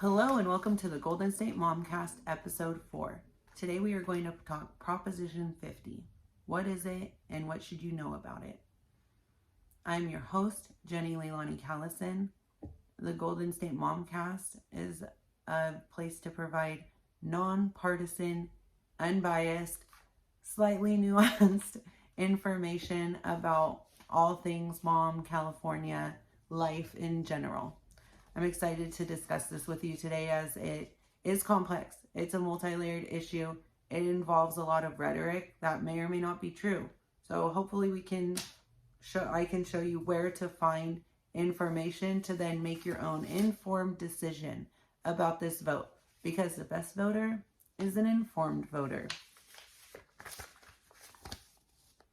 Hello and welcome to the Golden State Momcast episode 4. Today we are going to talk Proposition 50. What is it and what should you know about it? I'm your host, Leilani Callison. The Golden State Momcast is a place to provide nonpartisan, unbiased, slightly nuanced information about all things mom, California, life in general. I'm excited to discuss this with you today as it is complex. It's a multi-layered issue. It involves a lot of rhetoric that may or may not be true. So hopefully I can show you where to find information to then make your own informed decision about this vote, because the best voter is an informed voter.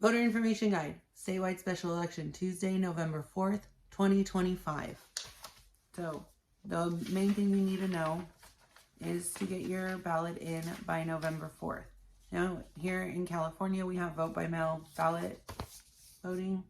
Voter Information Guide, statewide special election, Tuesday, November 4th, 2025. So the main thing you need to know is to get your ballot in by November 4th. Now, here in California, we have vote by mail ballot voting.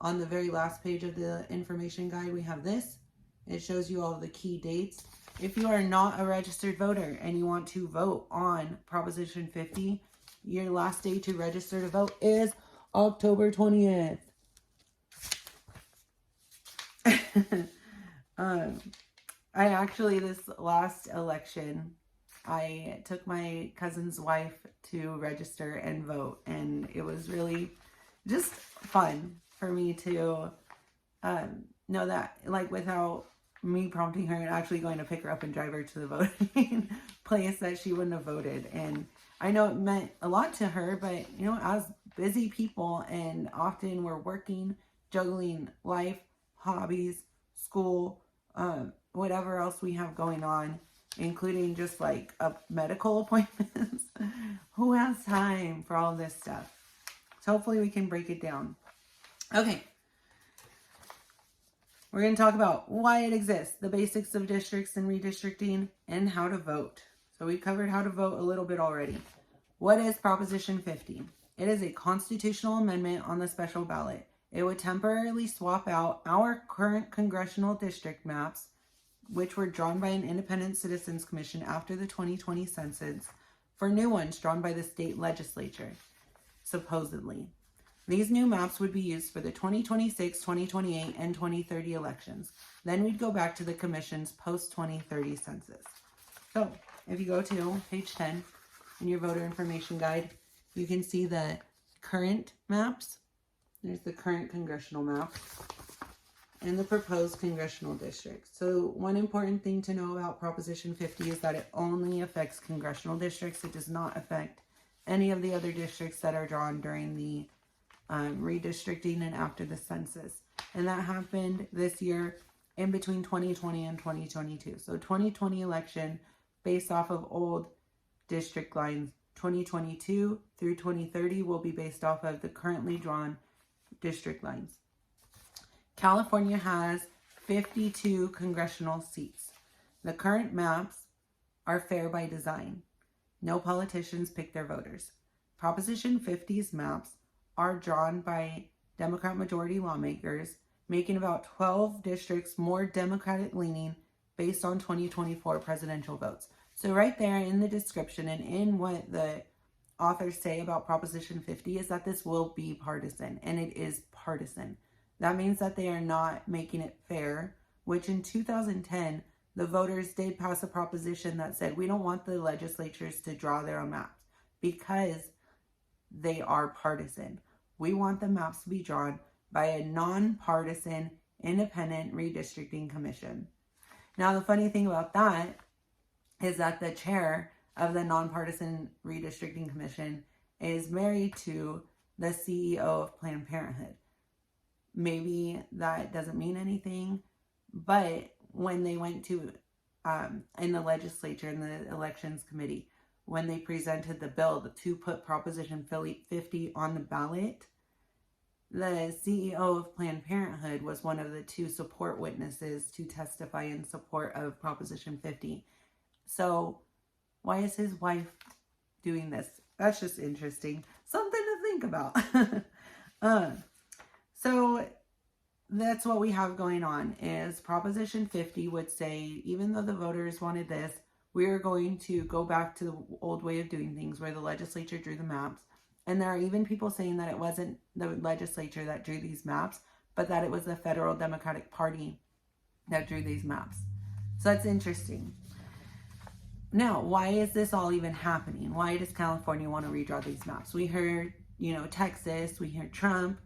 On the very last page of the information guide, we have this. It shows you all the key dates. If you are not a registered voter and you want to vote on Proposition 50, your last day to register to vote is October 20th. I actually, this last election, I took my cousin's wife to register and vote, and it was really just fun for me to know that, like, without me prompting her and actually going to pick her up and drive her to the voting place, that she wouldn't have voted. And I know it meant a lot to her, but, you know, as busy people, and often we're working, juggling life, hobbies, school, whatever else we have going on, including just like medical appointments. Who has time for all this stuff? So hopefully we can break it down. Okay. We're going to talk about why it exists, the basics of districts and redistricting, and how to vote. So we covered how to vote a little bit already. What is Proposition 50? It is a constitutional amendment on the special ballot. It would temporarily swap out our current congressional district maps, which were drawn by an independent citizens commission after the 2020 census, for new ones drawn by the state legislature, supposedly. These new maps would be used for the 2026, 2028, and 2030 elections. Then we'd go back to the commission's post-2030 census. So, if you go to page 10 in your voter information guide, you can see the current maps. There's the current congressional map and the proposed congressional districts. So one important thing to know about Proposition 50 is that it only affects congressional districts. It does not affect any of the other districts that are drawn during the redistricting and after the census. And that happened this year in between 2020 and 2022. So 2020 election based off of old district lines. 2022 through 2030 will be based off of the currently drawn district lines. California has 52 congressional seats. The current maps are fair by design. No politicians pick their voters. Proposition 50's maps are drawn by Democrat majority lawmakers, making about 12 districts more Democratic leaning based on 2024 presidential votes. So right there in the description and in what the authors say about Proposition 50 is that this will be partisan, and it is partisan. That means that they are not making it fair, which in 2010, the voters did pass a proposition that said we don't want the legislatures to draw their own maps because they are partisan. We want the maps to be drawn by a nonpartisan, independent redistricting commission. Now, the funny thing about that is that the chair of the nonpartisan redistricting commission is married to the CEO of Planned Parenthood. Maybe that doesn't mean anything, but when they went to, in the legislature, in the elections committee, when they presented the bill to put Proposition 50 on the ballot, the CEO of Planned Parenthood was one of the two support witnesses to testify in support of Proposition 50. So why is his wife doing this? That's just interesting. Something to think about. So that's what we have going on. Is Proposition 50 would say, even though the voters wanted this, we are going to go back to the old way of doing things where the legislature drew the maps. And there are even people saying that it wasn't the legislature that drew these maps, but that it was the federal Democratic Party that drew these maps. So that's interesting. Now, why is this all even happening? Why does California want to redraw these maps? We heard, Texas, we heard Trump,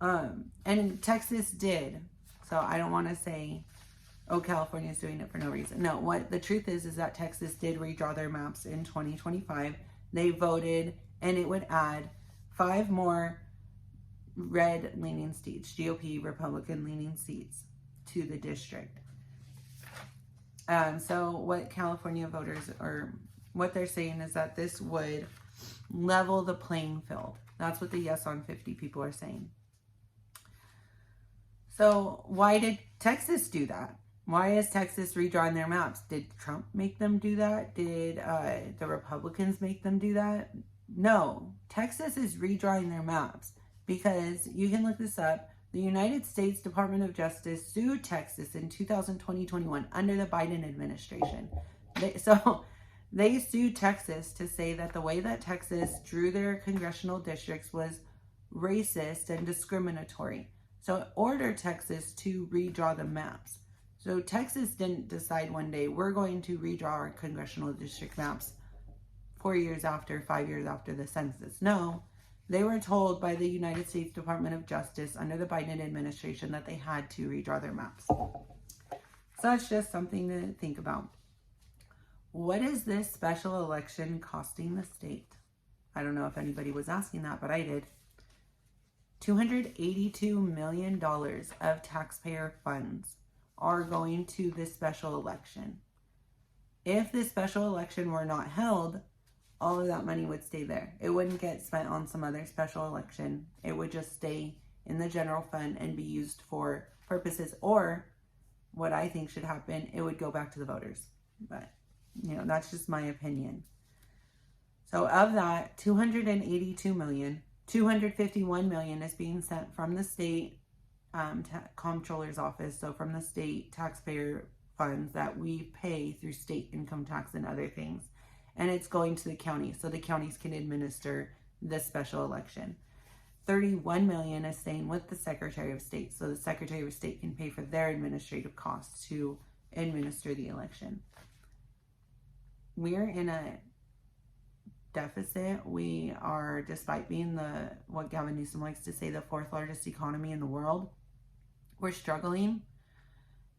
and Texas did. So I don't want to say, oh, California is doing it for no reason. No, what the truth is that Texas did redraw their maps in 2025. They voted, and it would add 5 more red-leaning seats, GOP, Republican-leaning seats to the district. So what California voters, or what they're saying, is that this would level the playing field. That's what the Yes on 50 people are saying. So why did Texas do that? Why is Texas redrawing their maps? Did Trump make them do that? Did the Republicans make them do that? No. Texas is redrawing their maps because, you can look this up, the United States Department of Justice sued Texas in 2020-21 under the Biden administration. They sued Texas to say that the way that Texas drew their congressional districts was racist and discriminatory. So it ordered Texas to redraw the maps. So Texas didn't decide one day, we're going to redraw our congressional district maps 5 years after the census. No, they were told by the United States Department of Justice under the Biden administration that they had to redraw their maps. So that's just something to think about. What is this special election costing the state? I don't know if anybody was asking that, but I did. $282 million of taxpayer funds are going to this special election. If this special election were not held, all of that money would stay there. It wouldn't get spent on some other special election. It would just stay in the general fund and be used for purposes, or what I think should happen, it would go back to the voters. But, that's just my opinion. So of that, $282 million, $251 million is being sent from the state comptroller's office, so from the state taxpayer funds that we pay through state income tax and other things. And it's going to the county, so the counties can administer this special election. $31 million is staying with the Secretary of State, so the Secretary of State can pay for their administrative costs to administer the election. We're in a deficit. We are, despite being what Gavin Newsom likes to say, the 4th largest economy in the world, we're struggling.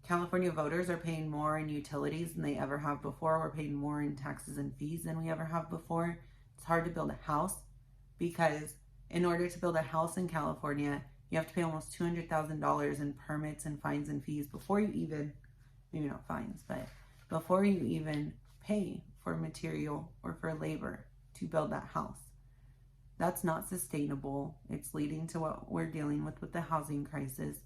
California voters are paying more in utilities than they ever have before. We're paying more in taxes and fees than we ever have before. It's hard to build a house because in order to build a house in California, you have to pay almost $200,000 in permits and fines and fees before you even, maybe not fines, but before you even pay for material or for labor to build that house. That's not sustainable. It's leading to what we're dealing with the housing crisis.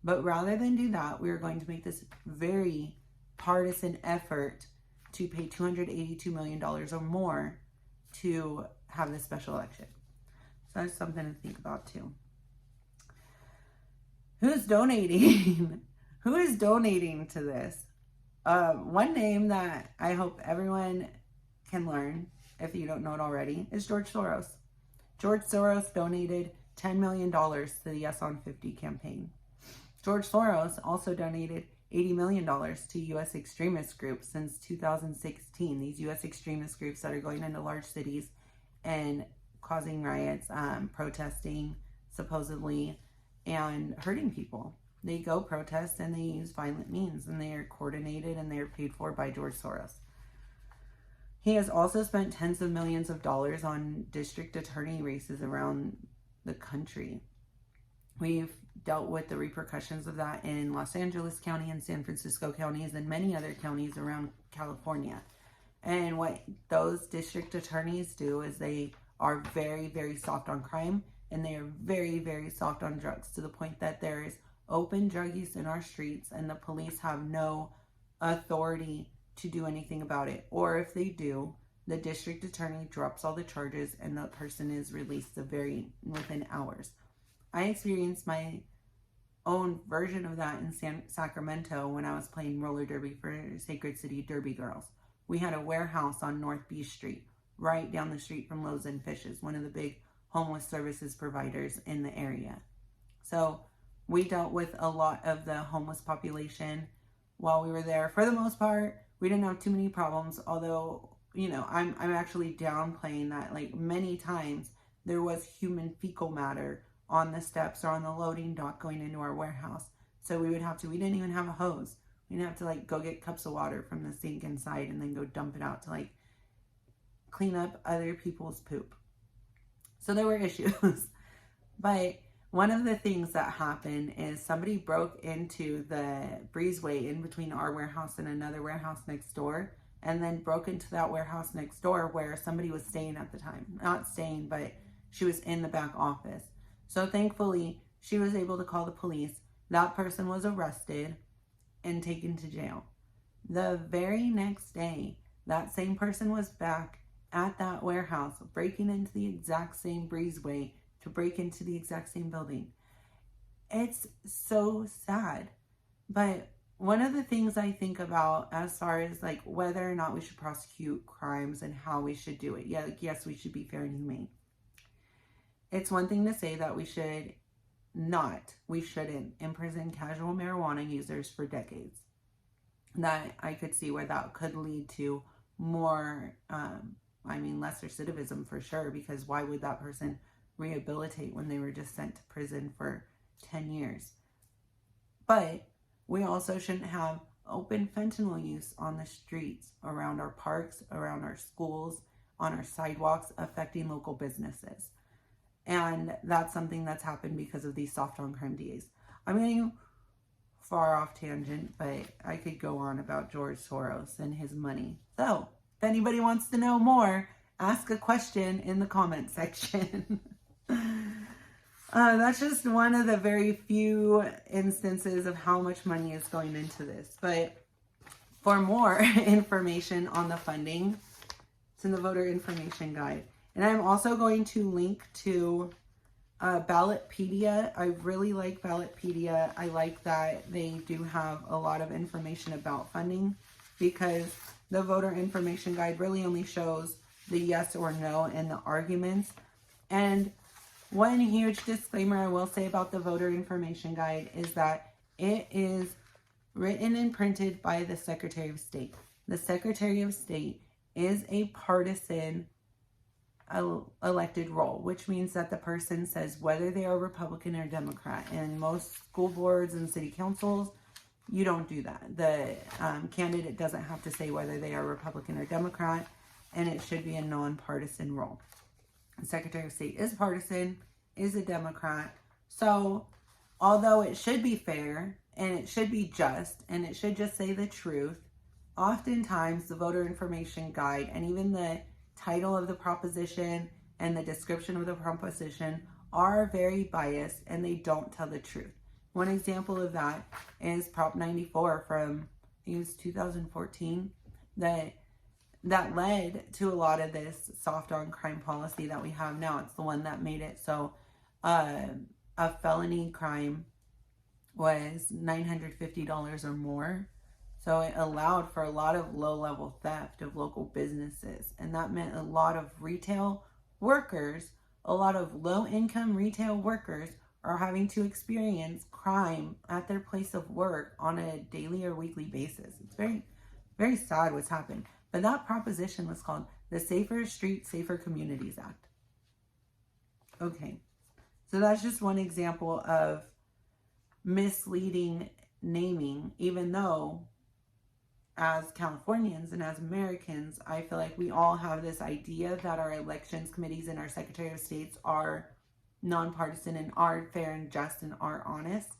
But rather than do that, we are going to make this very partisan effort to pay $282 million or more to have this special election. So that's something to think about too. Who's donating? Who is donating to this? One name that I hope everyone can learn, if you don't know it already, is George Soros. George Soros donated $10 million to the Yes on 50 campaign. George Soros also donated $80 million to U.S. extremist groups since 2016. These U.S. extremist groups that are going into large cities and causing riots, protesting, supposedly, and hurting people. They go protest and they use violent means, and they are coordinated and they are paid for by George Soros. He has also spent tens of millions of dollars on district attorney races around the country. We've dealt with the repercussions of that in Los Angeles County and San Francisco counties and many other counties around California. And what those district attorneys do is they are very, very soft on crime, and they are very, very soft on drugs, to the point that there is open drug use in our streets and the police have no authority to do anything about it. Or if they do, the district attorney drops all the charges and the person is released within hours. I experienced my own version of that in Sacramento when I was playing roller derby for Sacred City Derby Girls. We had a warehouse on North Beach Street, right down the street from Loaves and Fishes, one of the big homeless services providers in the area. So we dealt with a lot of the homeless population while we were there. For the most part, we didn't have too many problems, although, you know, I'm actually downplaying that. Like, many times there was human fecal matter on the steps or on the loading dock going into our warehouse. So we didn't even have a hose. We'd have to like go get cups of water from the sink inside and then go dump it out to like clean up other people's poop. So there were issues. But one of the things that happened is somebody broke into the breezeway in between our warehouse and another warehouse next door, and then broke into that warehouse next door where somebody was staying at the time. Not staying, but she was in the back office. So thankfully, she was able to call the police. That person was arrested and taken to jail. The very next day, that same person was back at that warehouse, breaking into the exact same breezeway to break into the exact same building. It's so sad. But one of the things I think about as far as like whether or not we should prosecute crimes and how we should do it. Yeah, yes, we should be fair and humane. It's one thing to say that we shouldn't imprison casual marijuana users for decades. That I could see where that could lead to more, lesser recidivism for sure, because why would that person rehabilitate when they were just sent to prison for 10 years? But we also shouldn't have open fentanyl use on the streets, around our parks, around our schools, on our sidewalks, affecting local businesses. And that's something that's happened because of these soft on crime DAs. I'm getting far off tangent, but I could go on about George Soros and his money. So if anybody wants to know more, ask a question in the comment section. That's just one of the very few instances of how much money is going into this. But for more information on the funding, it's in the voter information guide. And I'm also going to link to Ballotpedia. I really like Ballotpedia. I like that they do have a lot of information about funding, because the voter information guide really only shows the yes or no and the arguments. And one huge disclaimer I will say about the voter information guide is that it is written and printed by the Secretary of State. The Secretary of State is a partisan elected role, which means that the person says whether they are Republican or Democrat. And most school boards and city councils, you don't do that. The candidate doesn't have to say whether they are Republican or Democrat, and it should be a nonpartisan role. The Secretary of State is partisan, is a Democrat. So although it should be fair and it should be just and it should just say the truth, oftentimes the voter information guide and even the title of the proposition and the description of the proposition are very biased, and they don't tell the truth. One example of that is Prop 94 from, I think it was 2014, that led to a lot of this soft on crime policy that we have now. It's the one that made it so a felony crime was $950 or more. So it allowed for a lot of low-level theft of local businesses. And that meant a lot of retail workers, a lot of low-income retail workers are having to experience crime at their place of work on a daily or weekly basis. It's very, very sad what's happened. But that proposition was called the Safer Streets, Safer Communities Act. Okay, so that's just one example of misleading naming, even though as Californians and as Americans, I feel like we all have this idea that our elections committees and our Secretary of States are nonpartisan and are fair and just and are honest.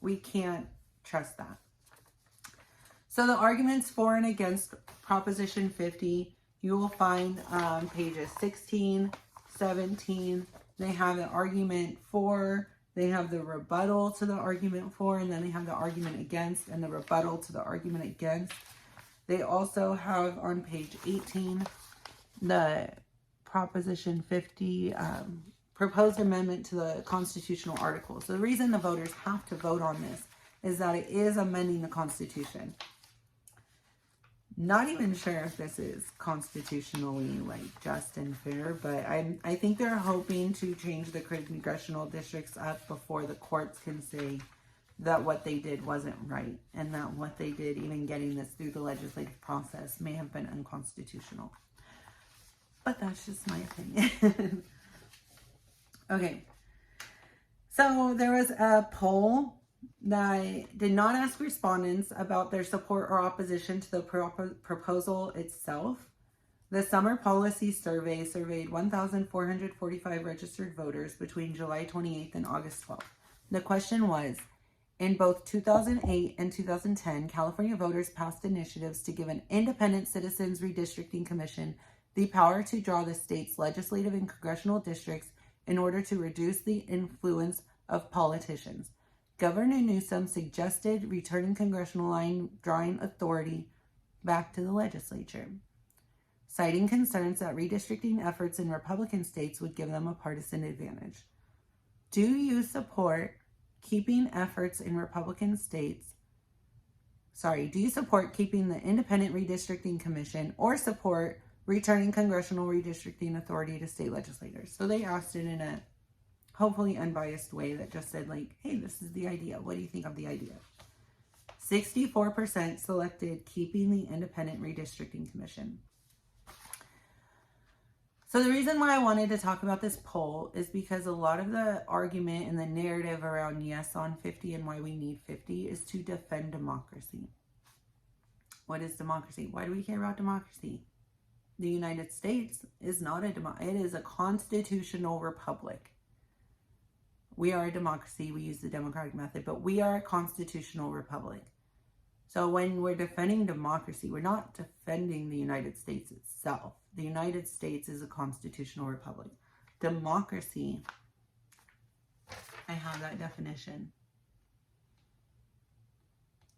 We can't trust that. So the arguments for and against Proposition 50, you will find pages 16, 17. They have an argument for, they have the rebuttal to the argument for, and then they have the argument against and the rebuttal to the argument against. They also have on page 18 the Proposition 50 proposed amendment to the constitutional article. So the reason the voters have to vote on this is that it is amending the Constitution. Not even sure if this is constitutionally just and fair, but I think they're hoping to change the congressional districts up before the courts can say that what they did wasn't right, and that what they did, even getting this through the legislative process, may have been unconstitutional. But that's just my opinion. Okay, so there was a poll that did not ask respondents about their support or opposition to the proposal itself. The Summer Policy Survey surveyed 1,445 registered voters between July 28th and August 12th. The question was, in both 2008 and 2010, California voters passed initiatives to give an independent Citizens Redistricting Commission the power to draw the state's legislative and congressional districts in order to reduce the influence of politicians. Governor Newsom suggested returning congressional line drawing authority back to the legislature, citing concerns that redistricting efforts in Republican states would give them a partisan advantage. Do you support keeping efforts in Republican states? Do you support keeping the Independent Redistricting Commission or support returning congressional redistricting authority to state legislators? So they asked it in a hopefully unbiased way that just said hey, this is the idea. What do you think of the idea? 64% selected keeping the Independent Redistricting Commission. So the reason why I wanted to talk about this poll is because a lot of the argument and the narrative around yes on 50 and why we need 50 is to defend democracy. What is democracy? Why do we care about democracy? The United States is not a democracy. It is a constitutional republic. We are a democracy. We use the democratic method, but we are a constitutional republic. So when we're defending democracy, we're not defending the United States itself. The United States is a constitutional republic. Democracy, I have that definition.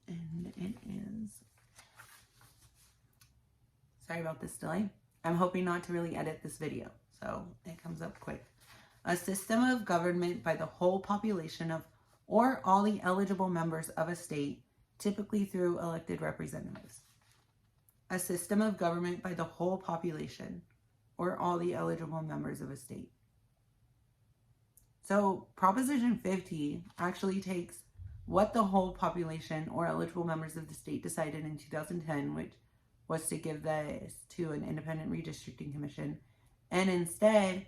And it is, sorry about this delay. I'm hoping not to really edit this video, so it comes up quick. A system of government by the whole population of or all the eligible members of a state, typically through elected representatives. A system of government by the whole population or all the eligible members of a state. So Proposition 50 actually takes what the whole population or eligible members of the state decided in 2010, which was to give this to an independent redistricting commission, and instead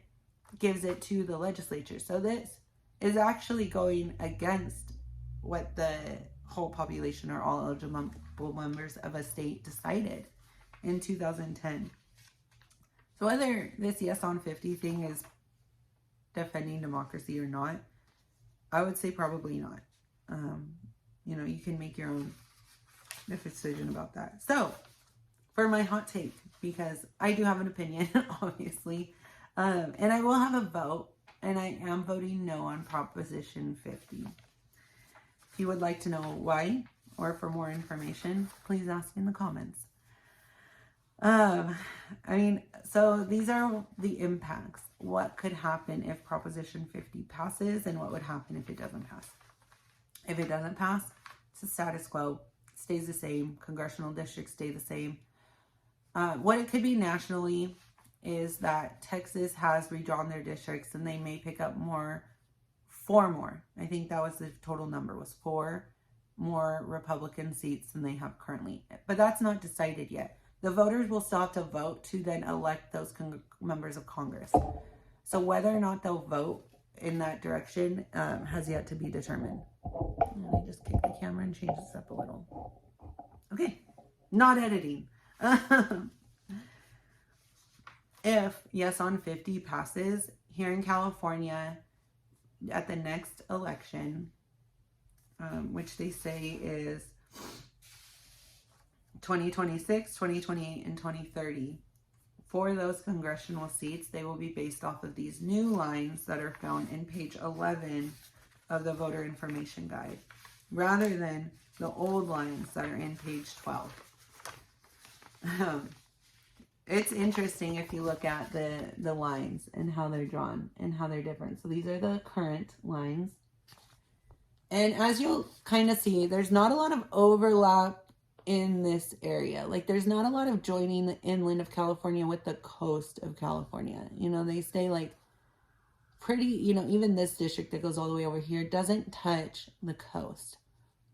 gives it to the legislature. So this is actually going against what the whole population or all eligible members of a state decided in 2010. So whether this yes on 50 thing is defending democracy or not, I would say probably not. You can make your own decision about that. So for my hot take, because I do have an opinion, obviously, and I will have a vote, and I am voting no on Proposition 50. If you would like to know why, or for more information, please ask in the comments. So these are the impacts. What could happen if Proposition 50 passes, and what would happen if it doesn't pass? If it doesn't pass, it's the status quo. It stays the same. Congressional districts stay the same. What it could be nationally is that Texas has redrawn their districts, and they may pick up four more. I think that was the total number, was 4 more Republican seats than they have currently. But that's not decided yet. The voters will still have to vote to then elect those members of Congress. So whether or not they'll vote in that direction has yet to be determined. Let me just kick the camera and change this up a little. Okay, not editing. If yes on 50 passes here in California at the next election, which they say is 2026, 2028, and 2030, for those congressional seats, they will be based off of these new lines that are found in page 11 of the voter information guide, rather than the old lines that are in page 12. it's interesting if you look at the lines and how they're drawn and how they're different. So these are the current lines. And as you'll kind of see, there's not a lot of overlap in this area. Like, there's not a lot of joining the inland of California with the coast of California. You know, they stay like pretty, you know, even this district that goes all the way over here doesn't touch the coast.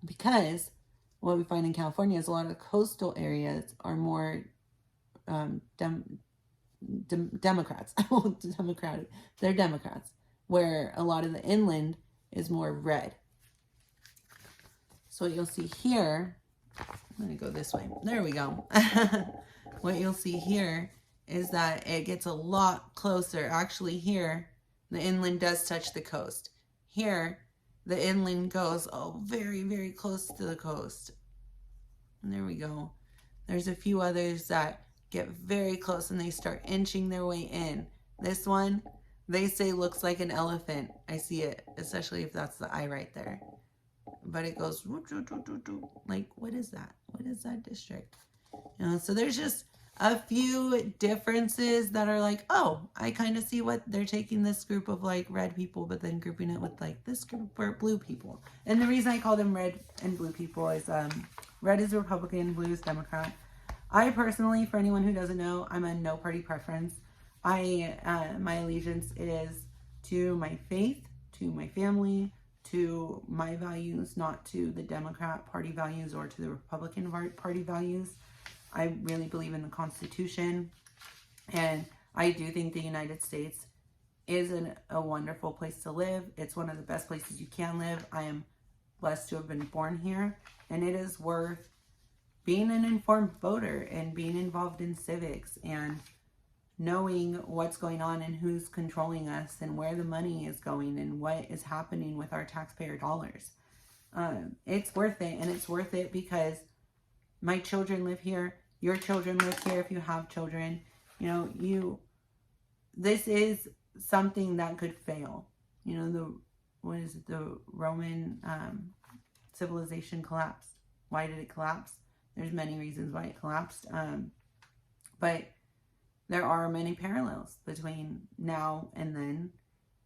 Because what we find in California is a lot of coastal areas are more Democrats. Democratic. They're Democrats. Where a lot of the inland is more red. So what you'll see here, I'm going to go this way. There we go. What you'll see here is that it gets a lot closer. Actually here, the inland does touch the coast. Here, the inland goes very, very close to the coast. And there we go. There's a few others that get very close and they start inching their way in. This one, they say looks like an elephant. I see it, especially if that's the eye right there. But it goes like, what is that? What is that district? You know, so there's just a few differences that are like, oh, I kind of see what they're taking this group of like red people, but then grouping it with like this group for blue people. And the reason I call them red and blue people is red is Republican, blue is Democrat. I personally, for anyone who doesn't know, I'm a no party preference. My allegiance is to my faith, to my family, to my values, not to the Democrat Party values or to the Republican Party values. I really believe in the Constitution, and I do think the United States is a wonderful place to live. It's one of the best places you can live. I am blessed to have been born here, and it is worth being an informed voter and being involved in civics and knowing what's going on and who's controlling us and where the money is going and what is happening with our taxpayer dollars. It's worth it, and it's worth it because my children live here. Your children live here if you have children. You know, this is something that could fail. You know, the Roman civilization collapsed. Why did it collapse? There's many reasons why it collapsed. But there are many parallels between now and then,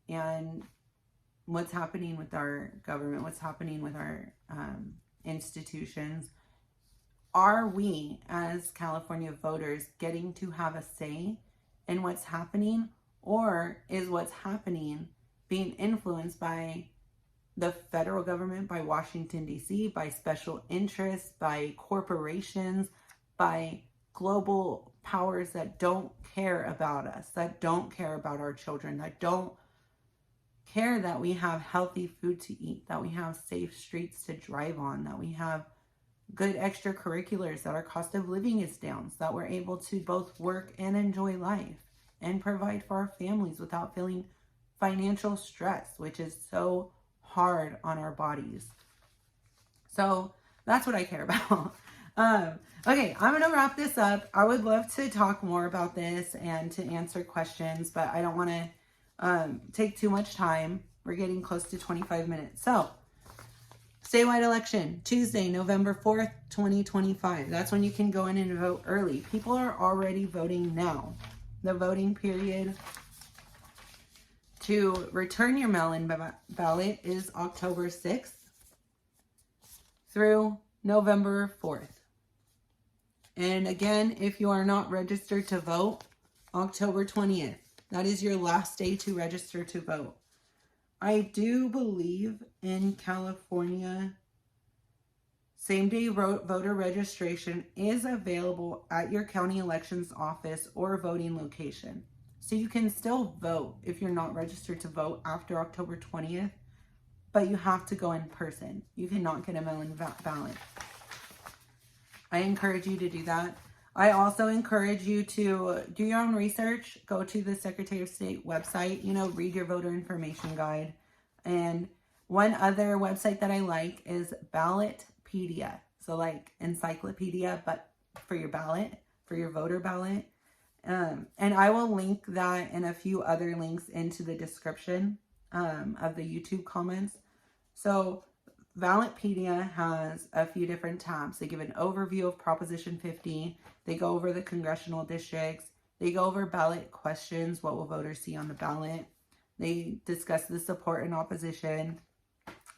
and what's happening with our government, what's happening with our institutions. Are we, as California voters, getting to have a say in what's happening, or is what's happening being influenced by the federal government, by Washington, D.C., by special interests, by corporations, by global powers that don't care about us, that don't care about our children, that don't care that we have healthy food to eat, that we have safe streets to drive on, that we have good extracurriculars, that our cost of living is down, so that we're able to both work and enjoy life and provide for our families without feeling financial stress, which is so hard on our bodies. So that's what I care about. Okay, I'm going to wrap this up. I would love to talk more about this and to answer questions, but I don't want to take too much time. We're getting close to 25 minutes. So, statewide election, Tuesday, November 4th, 2025. That's when you can go in and vote early. People are already voting now. The voting period to return your mail-in ballot is October 6th through November 4th. And again, if you are not registered to vote, October 20th. That is your last day to register to vote. I do believe in California, same-day voter registration is available at your county elections office or voting location. So you can still vote if you're not registered to vote after October 20th, but you have to go in person. You cannot get a mail-in ballot. I encourage you to do that. I also encourage you to do your own research. Go to the Secretary of State website, read your voter information guide. And one other website that I like is Ballotpedia. So like encyclopedia, but for your ballot, for your voter ballot. And I will link that and a few other links into the description of the YouTube comments. So Ballotpedia has a few different tabs. They give an overview of Proposition 50. They go over the congressional districts. They go over ballot questions. What will voters see on the ballot? They discuss the support and opposition.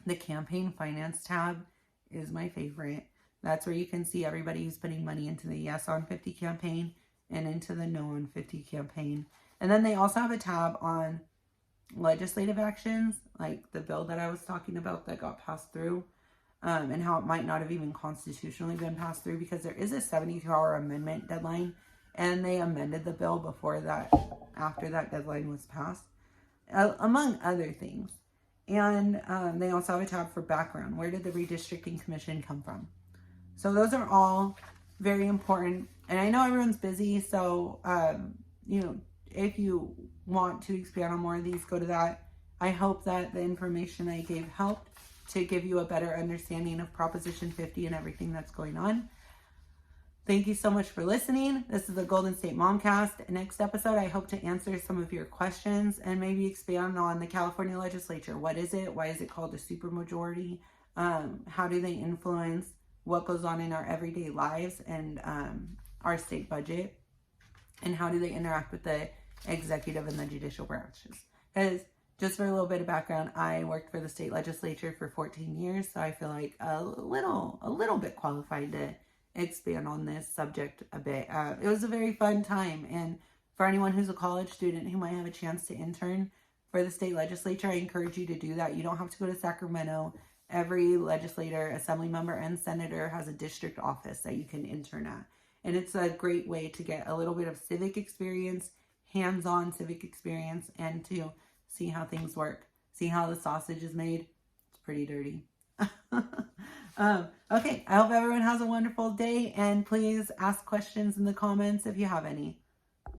The campaign finance tab is my favorite. That's where you can see everybody who's putting money into the Yes on 50 campaign and into the No on 50 campaign. And then they also have a tab on legislative actions, like the bill that I was talking about that got passed through, and how it might not have even constitutionally been passed through because there is a 72-hour amendment deadline, and they amended the bill before that, after that deadline was passed, among other things. And they also have a tab for background. Where did the redistricting commission come from? So those are all very important. And I know everyone's busy, so if you want to expand on more of these, go to that. I hope that the information I gave helped to give you a better understanding of Proposition 50 and everything that's going on. Thank you so much for listening. This is the Golden State Momcast. Next episode, I hope to answer some of your questions and maybe expand on the California legislature. What is it? Why is it called a supermajority? How do they influence what goes on in our everyday lives and our state budget? And how do they interact with the executive and the judicial branches? Because just for a little bit of background, I worked for the state legislature for 14 years, so I feel like a little bit qualified to expand on this subject a bit. It was a very fun time, and for anyone who's a college student who might have a chance to intern for the state legislature, I encourage you to do that. You don't have to go to Sacramento. Every legislator, assembly member, and senator has a district office that you can intern at. And it's a great way to get a little bit of civic experience, hands-on civic experience, and to see how things work. See how the sausage is made. It's pretty dirty. Okay, I hope everyone has a wonderful day, and please ask questions in the comments if you have any.